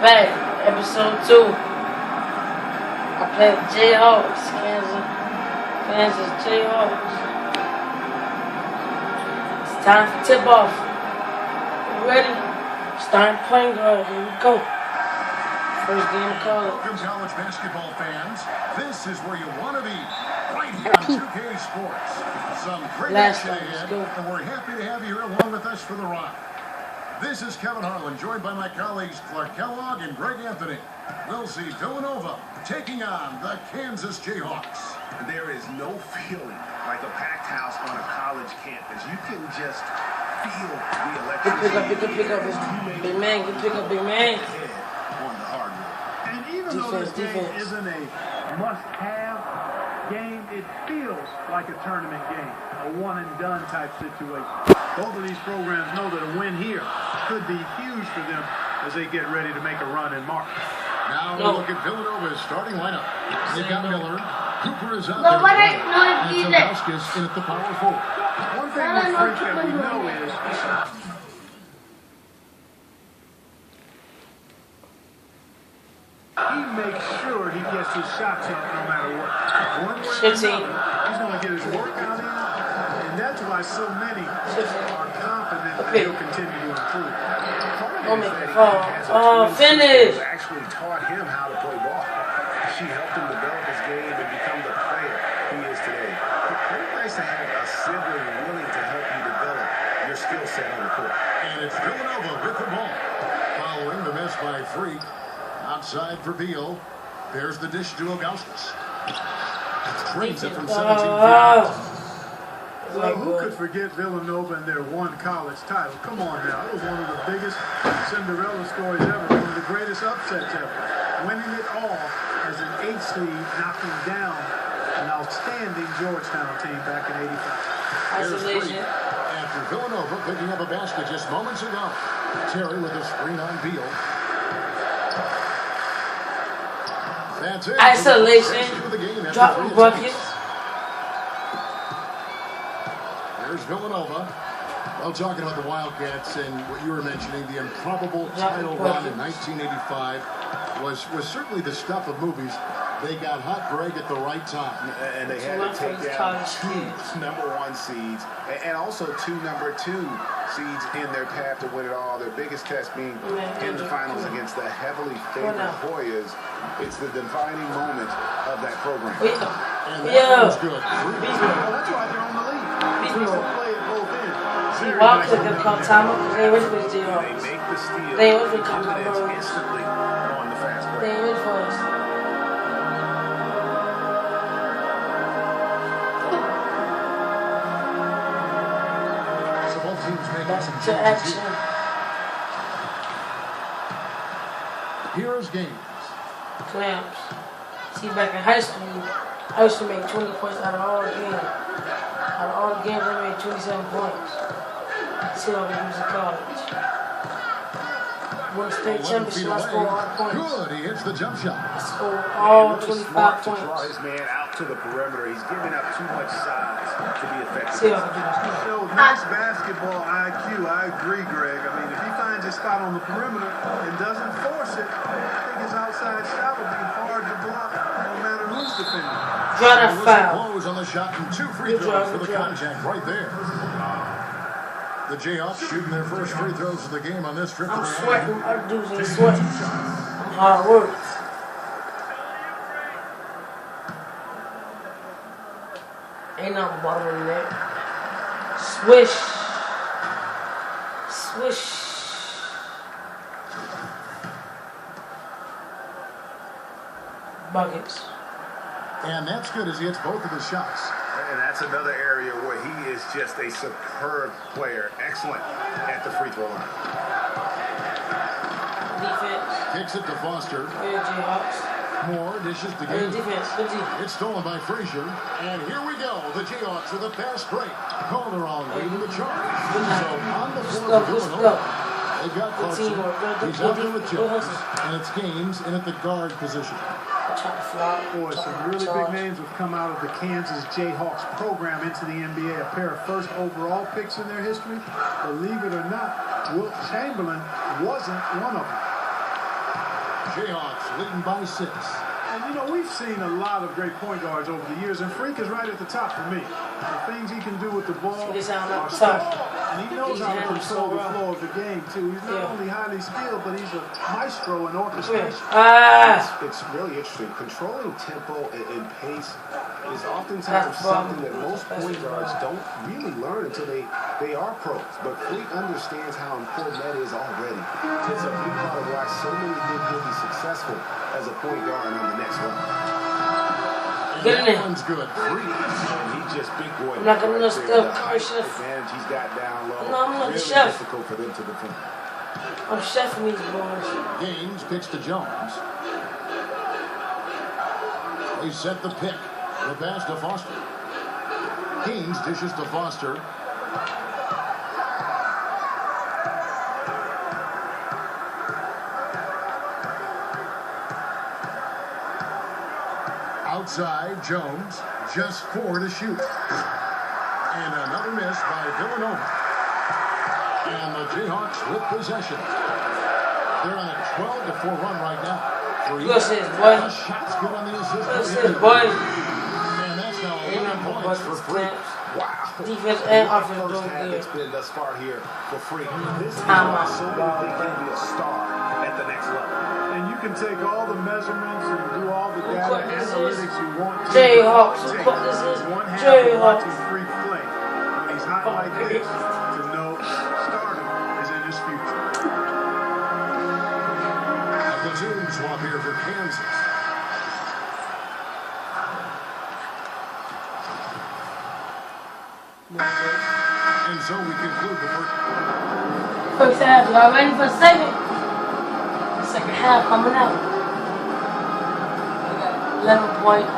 back. Episode 2. I played Jayhawks. Kansas Jayhawks. It's time for tip-off. Ready? Starting point guard. Here we go. First game of college. Welcome, college basketball fans. This is where you want to be. Right here on 2K Sports. Some great action ahead, and we're happy to have you here along with us for the ride. This is Kevin Harlan, joined by my colleagues Clark Kellogg and Greg Anthony. We'll see Villanova taking on the Kansas Jayhawks. There is no feeling like a packed house on a college campus. You can just feel the electricity. Pick up. Big man, pick up, big man. On the hardwood. And even though this game isn't a must-have game, it feels like a tournament game, a one-and-done type situation. Both of these programs know that a win here could be huge for them as they get ready to make a run in March. Now we'll look at Villanova's starting lineup. They've got Miller. Cooper is out No, there. and Tomaskis in at the power forward. One thing with Frank that we know is he makes sure he gets his shots up no matter what. One way or another, he's going to get his workout in, and that's why so many are confident that he'll continue to improve. Finish. Actually taught him how to play ball. She helped him develop his game and become the player he is today. It's very nice to have a sibling willing to help you develop your skill set on the court. And it's Villanova with the ball. Following the miss by 3. Outside for Beal. There's the dish to Augustus. Trains it from 17 feet. Well, who could forget Villanova and their one college title? Come on now. It was one of the biggest Cinderella stories ever, one of the greatest upsets ever. Winning it all as an 8 seed, knocking down an outstanding Georgetown team back in '85. Isolation. After Villanova picking up a basket just moments ago. Terry with a screen on Beal. That's it. Isolation. Dropping buckets. There's Villanova. Well, talking about the Wildcats and what you were mentioning, the improbable title run in 1985 was certainly the stuff of movies. They got hot, Greg, at the right time. And they had to take down 2 #1 seeds and also 2 #2 seeds in their path to win it all. Their biggest test being in the finals against the heavily favored Hoyas. It's the defining moment of that program. And that was good. That's why they're on the lead. They play it both ends. Walk to the time. They was with They Jayhawks. make the steal. They was with Dividends instantly on the fast break. They was for us. So both teams making That's some to changes action. here. Heroes games. Clamps. See, back in high school, I used to make 20 points out of all the games. Out of all the games, I made 27 points. See, I was in college. Won the state 11 feet championship, I scored all the points. Good. He hits the jump shot. I scored all Really 25 smart to draw points. his man out to the perimeter. He's giving up too much size to be effective. See, I can do this. So nice basketball IQ. I agree, Greg. I mean, if he finds his spot on the perimeter and doesn't force it, I think his outside shot will be hard to block no matter who's defending. Draw that foul. Close on the shot and 2 free throws for the contact right there. The Jayhawks shooting their first free throws of the game on this trip to I'm the sweating. Our dudes ain't sweating. I'm hard work. Ain't nothing bottom of the net. Swish. Swish. Buckets. And that's good as he hits both of his shots. And that's another area where he is just a superb player. Excellent at the free throw line. Defense. Kicks it to Foster. Good Jayhawks. More dishes to Good game. defense. Good defense. It's stolen by Frazier. And here we go. The Jayhawks with a fast break. Calderon leading the charge. So on the floor for Villanova, they've got Clarkson. He's out there with Jones. And it's Gaines in at the guard position. Boy, some really big names have come out of the Kansas Jayhawks program into the NBA. A pair of first overall picks in their history. Believe it or not, Wilt Chamberlain wasn't one of them. Jayhawks leading by 6. And, you know, we've seen a lot of great point guards over the years, and Freak is right at the top for me. The things he can do with the ball are special. And he knows how to control the flow of the game, too. He's not only highly skilled, but he's a maestro in orchestration. It's really interesting. Controlling tempo and pace is oftentimes something that most point guards don't really learn until they are pros. But Freak understands how important that is already. It's a big part of why so many think he'll be successful as a point guard on the next level. Get in there. That one's good. Freak, he's just big boy. I'm not going to step the advantage he's got down low. No, I'm not really the chef. difficult for them to defend. I'm chefing these boys. Gaines kicks to Jones. They set the pick. The pass to Foster. Gaines dishes to Foster. Outside, Jones, just 4 to shoot. And another miss by Villanova. And the Jayhawks with possession. They're on a 12-4 run right now. Listen, boy. The shot's good on the assist. Listen, boy. And that's now 11 points for Freak. Wow. Defense and offense First doing half good. it's been thus far here for Freak. This is why so many think he'll be a star at the next level. And you can take all the measurements and do all the data What this analytics you want to. Jayhawks. What this is? One half of Jayhawks. watching Freak play. When he's hot like this, to know starting is in his future. A platoon swap here for Kansas. And so we conclude the First half, y'all ready for the second? Second half coming out. We got 11 points.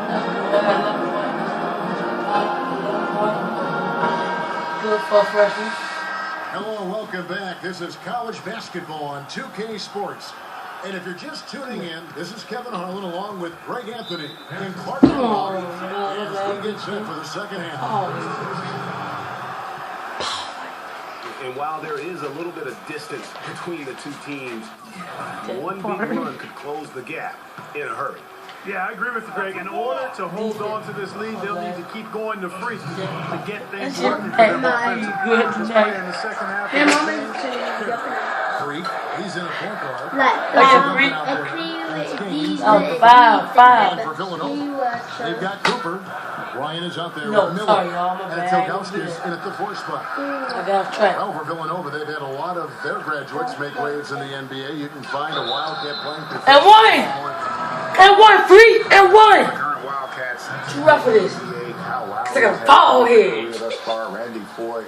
That's good. We got 11 points. Good for a freshman. Hello and welcome back. This is college basketball on 2K Sports. And if you're just tuning in, this is Kevin Harlan along with Greg Anthony and Clark Malone as we get set for the second half. And while there is a little bit of distance between the two teams, one big run could close the gap in a hurry. Yeah, I agree with you, Greg. In order to hold on to this lead, they'll need to keep going to Freak to get things working for them offensively. Especially in the second half of the game. Freak, he's in a point guard. Five. For Villanova, they've got Cooper. Ryan is out there No, with Miller. sorry, y'all. My And bad. Tilgowski is in at the 4 spot. I got track. Well, for Villanova, they've had a lot of their graduates make waves in the NBA. You can find a Wildcat playing for And one! Free! And one! Current Wildcats. Too rough for this. It's like a ball head. Thus far, Randy Foy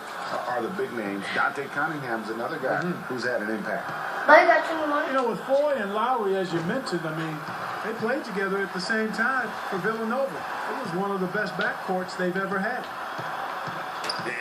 are the big names. Dante Cunningham's another guy who's had an impact. You know, with Foy and Lowry, as you mentioned, I mean, they played together at the same time for Villanova. It was one of the best backcourts they've ever had.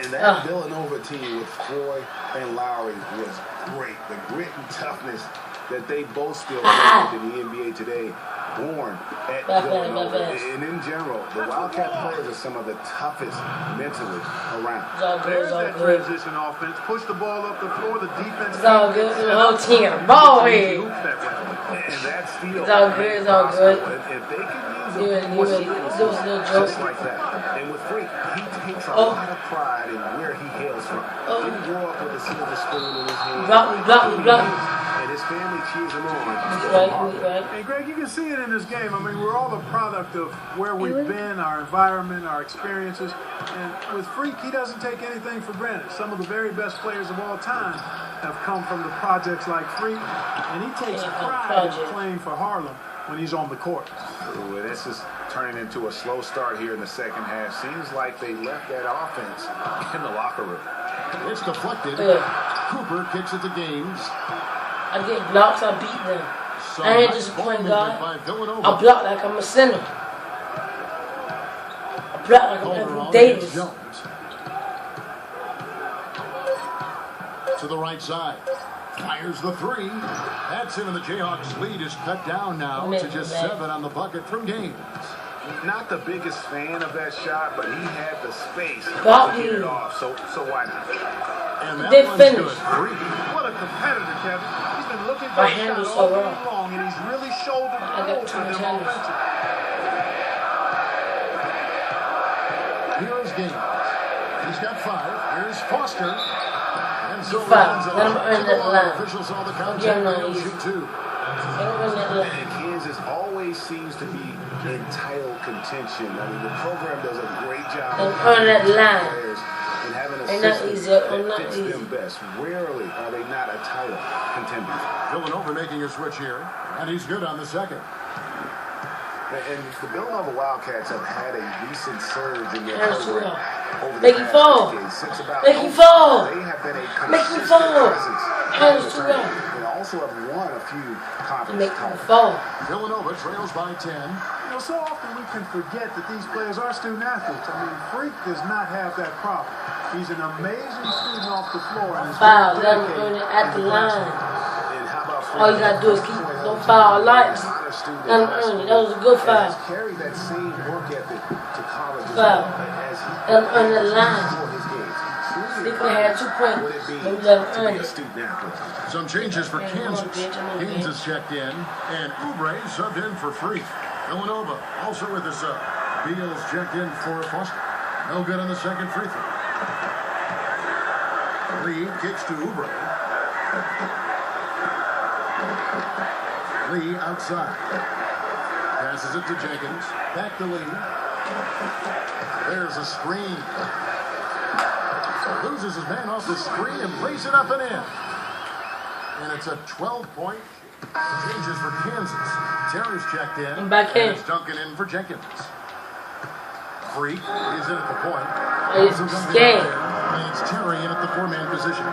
And that Villanova team with Foy and Lowry was great. The grit and toughness that they both still have in the NBA today, born at Villanova. And in general, the Wildcat players are some of the toughest mentally around. There's that transition offense. Push the ball up the floor. The defense. It's all good. The whole team got a ball head. And that's still It's all good. It's all good. If they can He was a little joke. just like that. And with Freak, he takes a lot of pride in where he hails from. He grew up with a silver spoon in his hand. Block. And his family cheers him on. Right. Hey, Greg, you can see it in this game. I mean, we're all a product of where we've been, our environment, our experiences. And with Freak, he doesn't take anything for granted. Some of the very best players of all time have come from the projects like Freak. And he takes pride in playing for Harlem when he's on the court. Ooh, this is turning into a slow start here in the second half. Seems like they left that offense in the locker room. It's deflected. Cooper kicks it to Gaines. I get blocks, I beat them. I ain't just a point guard. I block like I'm a center. I block like I'm Anthony Davis. To the right side. Fires the 3. That's in, and the Jayhawks' lead is cut down now to just 7 on the bucket from Gaines. Not the biggest fan of that shot, but he had the space to get it off, so why not? And that one's good. What a competitor, Kevin. He's been looking for a shot all game long, and he's really shouldered the role for them offensively. Here's Gaines. He's got 5. Here's Foster. And so let him earn that line. Officials saw the count. He'll shoot 2. And Kansas always seems to be in title contention. I mean, the program does a great job of earn that line. and having a Ain't system not that fits them best. Rarely are they not a title contender. Villanova making a switch here, and he's good on the second. And the Villanova Wildcats have had a recent surge in their program over the Make him fall. Since about Make him fall. They have been a Make him consistent fall. presence. Hands to him. They also have won a few conference Make him titles. fall. Villanova trails by 10. You know, so often we can forget that these players are student athletes. I mean, Freak does not have that problem. He's an amazing student off the floor. And Foul. Let him earn it at the line. All you gotta do is keep don't foul lights. Let him earn it. That was a good foul. Carried that same work ethic to college Foul. Let him earn that line. They could have had 2 points. Maybe let him earn it. Some changes for Kansas. Kansas checked in, and Oubre subbed in for Freak. Villanova also with a sub. Beals checked in for Foster. No good on the second free throw. Lee kicks to Oubre. Lee outside. Passes it to Jenkins. Back to Lee. There's a screen. Loses his man off the screen and plays it up and in. And it's a 12-point changes for Kansas. Terry's checked in. And back in. It's Duncan in for Jenkins. Freak is in at the point. He's scared. And it's Terry in at the 4-man position.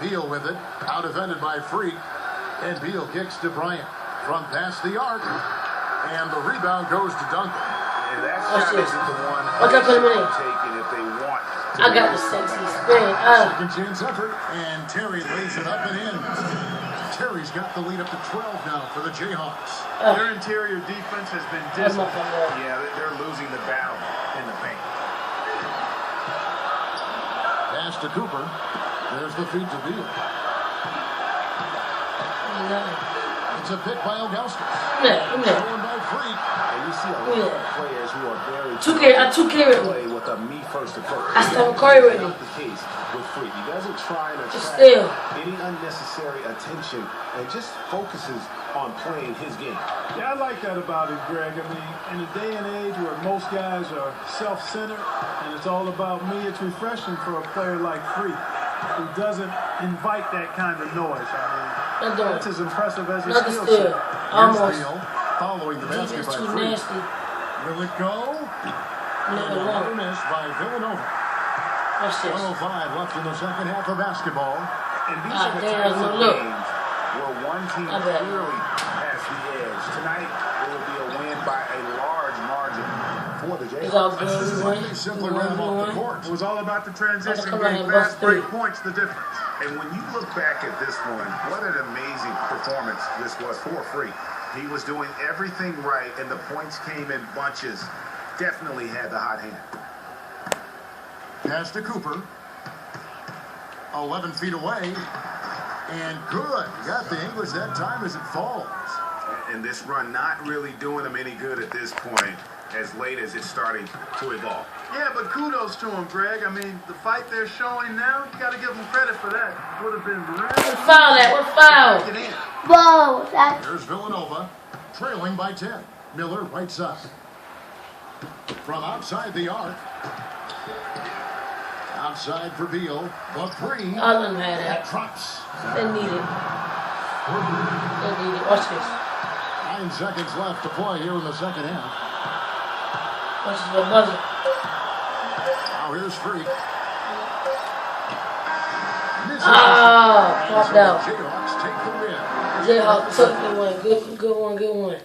Beal with it, out defended by Freak, and Beal kicks to Bryant from past the arc, and the rebound goes to Duncan. And that shot isn't the one taken if they want. I got the sexy spin. Second chance effort, and Terry lays it up and in. Terry's got the lead up to 12 now for the Jayhawks. Their interior defense has been dismal. Yeah, they're losing the battle in the paint. Pass to Cooper. There's the feed to Beal. It's a pick by Elgauskas. Stolen by Freak. And you see a lot of players who are very play with a me-first approach. I Stephen Curry with him. Not the case with Freak. He doesn't try and attract any unnecessary attention and just focuses on playing his game. Yeah, I like that about it, Greg. I mean, in a day and age where most guys are self-centered and it's all about me, it's refreshing for a player like Freak, who doesn't invite that kind of noise. I mean, that's as impressive as his skill set. Almost. Following the basket by too Freak. nasty. Will it go? Another miss by Villanova. 1:05 left in the second half of basketball. And these are the types of games where one team clearly has the edge. Tonight, it will be a win by a large margin for the Jayhawks. They simply ran them off the court. It was all about the transition game. Fast break points, the difference. And when you look back at this one, what an amazing performance this was for Freak. He was doing everything right, and the points came in bunches. Definitely had the hot hand. Pass to Cooper. 11 feet away. And good. Got the English that time as it falls. And this run not really doing them any good at this point, as late as it's starting to evolve. Yeah, but kudos to him, Greg. I mean, the fight they're showing now, you got to give them credit for that. Would have been really foul that. What foul? Whoa, that's... There's Villanova, trailing by 10. Miller, right side. From outside the arc. Outside for Beal. The three. I done had that. Drops. They need it. They need it. Watch this. 9 seconds left to play here in the second half. Watch this little buzzer. Now here's Freak. Oh, popped out. Jayhawks take the win. Jayhawks took the one. Good one.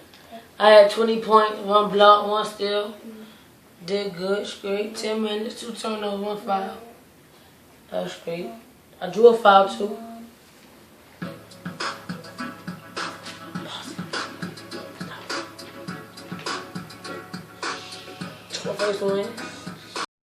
I had 20 points, 1 block, 1 steal. Did good, straight. 10 minutes, 2 turnovers, 1 foul. That was great. I drew a foul too. My first win.